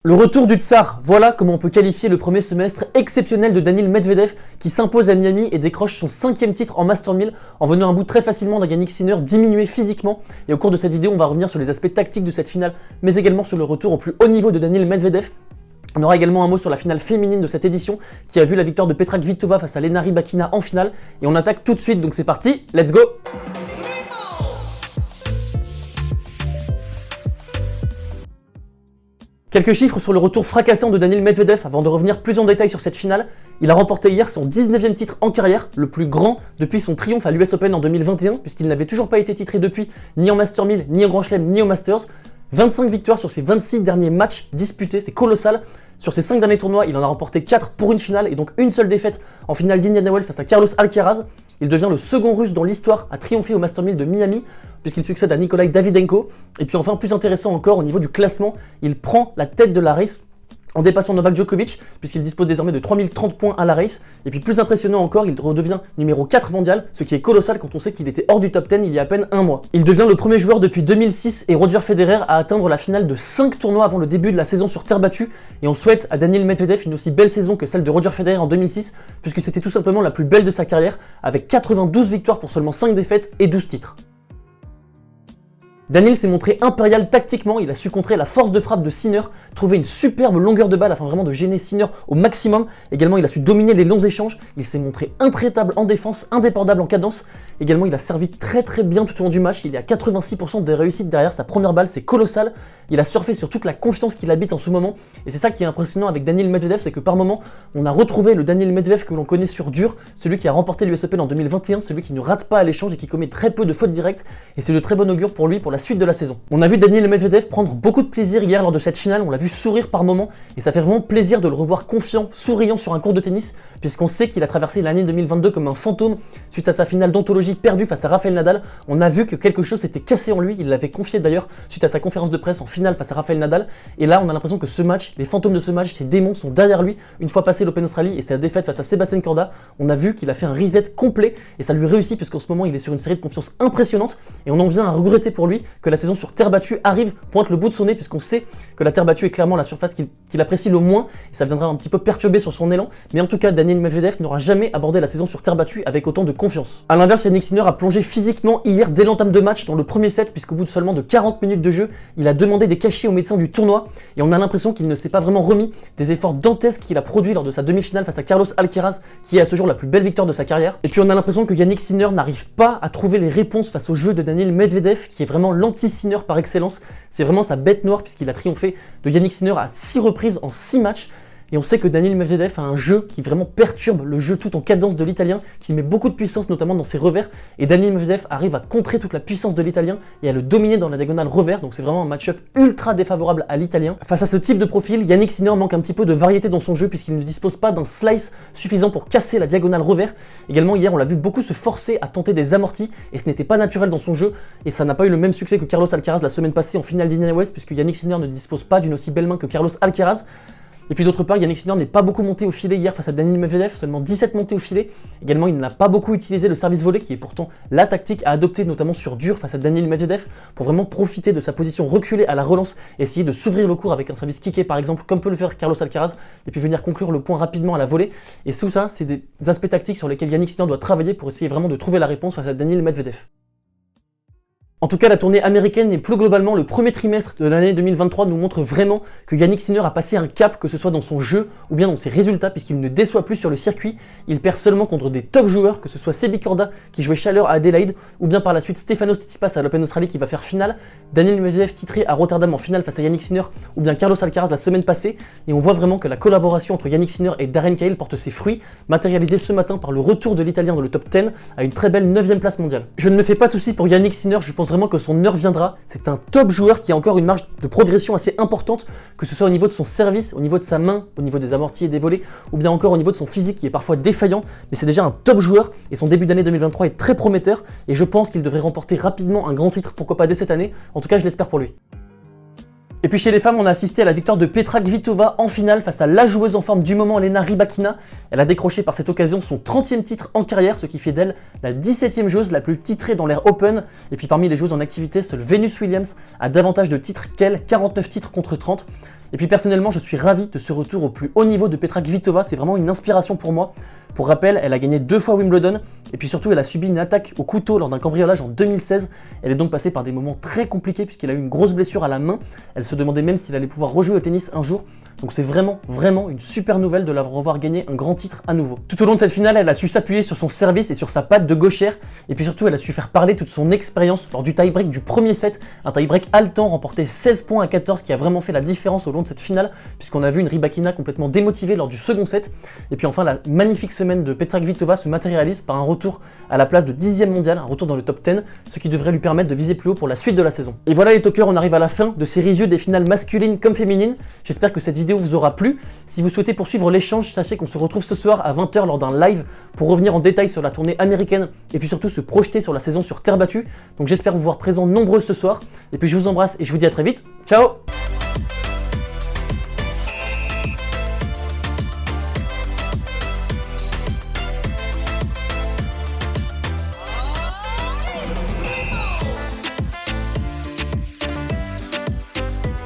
Le retour du Tsar, voilà comment on peut qualifier le premier semestre exceptionnel de Daniil Medvedev qui s'impose à Miami et décroche son 5e titre en Master 1000 en venant à bout très facilement d'un Jannik Sinner diminué physiquement. Et au cours de cette vidéo, on va revenir sur les aspects tactiques de cette finale, mais également sur le retour au plus haut niveau de Daniil Medvedev. On aura également un mot sur la finale féminine de cette édition qui a vu la victoire de Petra Kvitova face à Lena Rybakina en finale. Et on attaque tout de suite, donc c'est parti, let's go! Quelques chiffres sur le retour fracassant de Daniil Medvedev avant de revenir plus en détail sur cette finale. Il a remporté hier son 19e titre en carrière, le plus grand depuis son triomphe à l'US Open en 2021, puisqu'il n'avait toujours pas été titré depuis, ni en Master 1000, ni en Grand Chelem, ni au Masters. 25 victoires sur ses 26 derniers matchs disputés, c'est colossal. Sur ses 5 derniers tournois, il en a remporté 4 pour une finale et donc une seule défaite en finale d'Indian Wells face à Carlos Alcaraz. Il devient le second russe dans l'histoire à triompher au Master 1000 de Miami, puisqu'il succède à Nikolai Davydenko. Et puis enfin, plus intéressant encore, au niveau du classement, il prend la tête de la race en dépassant Novak Djokovic, puisqu'il dispose désormais de 3030 points à la race. Et puis plus impressionnant encore, il redevient numéro 4 mondial, ce qui est colossal quand on sait qu'il était hors du top 10 il y a à peine un mois. Il devient le premier joueur depuis 2006 et Roger Federer à atteindre la finale de 5 tournois avant le début de la saison sur terre battue. Et on souhaite à Daniil Medvedev une aussi belle saison que celle de Roger Federer en 2006, puisque c'était tout simplement la plus belle de sa carrière, avec 92 victoires pour seulement 5 défaites et 12 titres. Daniil s'est montré impérial tactiquement, il a su contrer la force de frappe de Sinner, trouver une superbe longueur de balle afin vraiment de gêner Sinner au maximum. Également, il a su dominer les longs échanges, il s'est montré intraitable en défense, indébordable en cadence. Également, il a servi très bien tout au long du match, il est à 86% de réussite derrière sa première balle, c'est colossal. Il a surfé sur toute la confiance qu'il habite en ce moment, et c'est ça qui est impressionnant avec Daniil Medvedev, c'est que par moment, on a retrouvé le Daniil Medvedev que l'on connaît sur dur, celui qui a remporté l'US Open en 2021, celui qui ne rate pas à l'échange et qui commet très peu de fautes directes, et c'est de très bon augure pour lui pour la suite de la saison. On a vu Daniil Medvedev prendre beaucoup de plaisir hier lors de cette finale, on l'a vu sourire par moments, et ça fait vraiment plaisir de le revoir confiant, souriant sur un court de tennis, puisqu'on sait qu'il a traversé l'année 2022 comme un fantôme suite à sa finale d'anthologie perdue face à Rafael Nadal. On a vu que quelque chose s'était cassé en lui, il l'avait confié d'ailleurs suite à sa conférence de presse en finale face à Rafael Nadal, et là on a l'impression que ce match, les fantômes de ce match, ces démons sont derrière lui. Une fois passé l'Open Australie et sa défaite face à Sébastien Korda, on a vu qu'il a fait un reset complet, et ça lui réussit puisqu'en ce moment il est sur une série de confiance impressionnante, et on en vient à regretter pour lui que la saison sur terre battue arrive, pointe le bout de son nez, puisqu'on sait que la terre battue est clairement la surface qu'il apprécie le moins, et ça viendra un petit peu perturber sur son élan, mais en tout cas Daniil Medvedev n'aura jamais abordé la saison sur terre battue avec autant de confiance. A l'inverse, Jannik Sinner a plongé physiquement hier dès l'entame de match dans le premier set, puisqu'au bout de seulement de 40 minutes de jeu, il a demandé des cachets aux médecins du tournoi, et on a l'impression qu'il ne s'est pas vraiment remis des efforts dantesques qu'il a produits lors de sa demi-finale face à Carlos Alcaraz, qui est à ce jour la plus belle victoire de sa carrière. Et puis on a l'impression que Jannik Sinner n'arrive pas à trouver les réponses face au jeu de Daniil Medvedev, qui est vraiment l'anti-Sinner par excellence. C'est vraiment sa bête noire puisqu'il a triomphé de Jannik Sinner à 6 reprises en 6 matchs. Et on sait que Daniil Medvedev a un jeu qui vraiment perturbe le jeu tout en cadence de l'italien, qui met beaucoup de puissance notamment dans ses revers. Et Daniil Medvedev arrive à contrer toute la puissance de l'italien et à le dominer dans la diagonale revers. Donc c'est vraiment un match-up ultra défavorable à l'italien. Face à ce type de profil, Jannik Sinner manque un petit peu de variété dans son jeu puisqu'il ne dispose pas d'un slice suffisant pour casser la diagonale revers. Également hier, on l'a vu beaucoup se forcer à tenter des amortis et ce n'était pas naturel dans son jeu. Et ça n'a pas eu le même succès que Carlos Alcaraz la semaine passée en finale d'Indian Wells, puisque Jannik Sinner ne dispose pas d'une aussi belle main que Carlos Alcaraz. Et puis d'autre part, Jannik Sinner n'est pas beaucoup monté au filet hier face à Daniil Medvedev, seulement 17 montées au filet. Également, il n'a pas beaucoup utilisé le service volé, qui est pourtant la tactique à adopter, notamment sur dur face à Daniil Medvedev, pour vraiment profiter de sa position reculée à la relance, essayer de s'ouvrir le court avec un service kické par exemple, comme peut le faire Carlos Alcaraz, et puis venir conclure le point rapidement à la volée. Et tout ça, c'est des aspects tactiques sur lesquels Jannik Sinner doit travailler pour essayer vraiment de trouver la réponse face à Daniil Medvedev. En tout cas, la tournée américaine et plus globalement le premier trimestre de l'année 2023 nous montre vraiment que Jannik Sinner a passé un cap, que ce soit dans son jeu ou bien dans ses résultats, puisqu'il ne déçoit plus sur le circuit. Il perd seulement contre des top joueurs, que ce soit Sebi Korda qui jouait chaleur à Adélaïde, ou bien par la suite Stefanos Tsitsipas à l'Open Australie qui va faire finale, Daniil Medvedev titré à Rotterdam en finale face à Jannik Sinner, ou bien Carlos Alcaraz la semaine passée. Et on voit vraiment que la collaboration entre Jannik Sinner et Darren Cahill porte ses fruits, matérialisée ce matin par le retour de l'Italien dans le top 10 à une très belle 9e place mondiale. Je ne me fais pas de soucis pour Jannik Sinner, je pense vraiment que son heure viendra. C'est un top joueur qui a encore une marge de progression assez importante, que ce soit au niveau de son service, au niveau de sa main, au niveau des amortis et des volets, ou bien encore au niveau de son physique qui est parfois défaillant, mais c'est déjà un top joueur et son début d'année 2023 est très prometteur et je pense qu'il devrait remporter rapidement un grand titre, pourquoi pas dès cette année. En tout cas, je l'espère pour lui. Et puis chez les femmes, on a assisté à la victoire de Petra Kvitova en finale face à la joueuse en forme du moment, Lena Rybakina. Elle a décroché par cette occasion son 30e titre en carrière, ce qui fait d'elle la 17e joueuse la plus titrée dans l'ère Open. Et puis parmi les joueuses en activité, seule Venus Williams a davantage de titres qu'elle, 49 titres contre 30. Et puis personnellement, je suis ravi de ce retour au plus haut niveau de Petra Kvitova, c'est vraiment une inspiration pour moi. Pour rappel, elle a gagné 2 fois Wimbledon, et puis surtout elle a subi une attaque au couteau lors d'un cambriolage en 2016. Elle est donc passée par des moments très compliqués puisqu'elle a eu une grosse blessure à la main. Elle se demandait même s'il allait pouvoir rejouer au tennis un jour. Donc c'est vraiment une super nouvelle de la revoir gagner un grand titre à nouveau. Tout au long de cette finale, elle a su s'appuyer sur son service et sur sa patte de gauchère, et puis surtout elle a su faire parler toute son expérience lors du tie-break du premier set, un tie-break haletant remporté 16 points à 14 qui a vraiment fait la différence au long de cette finale puisqu'on a vu une Rybakina complètement démotivée lors du second set. Et puis enfin, la magnifique semaine de Petra Kvitova se matérialise par un retour à la place de 10e mondial, un retour dans le top 10, ce qui devrait lui permettre de viser plus haut pour la suite de la saison. Et voilà les talkers, on arrive à la fin de ces reviews des finales masculines comme féminines. J'espère que cette vidéo vous aura plu. Si vous souhaitez poursuivre l'échange, sachez qu'on se retrouve ce soir à 20 h lors d'un live pour revenir en détail sur la tournée américaine et puis surtout se projeter sur la saison sur terre battue. Donc j'espère vous voir présents nombreux ce soir. Et puis je vous embrasse et je vous dis à très vite. Ciao!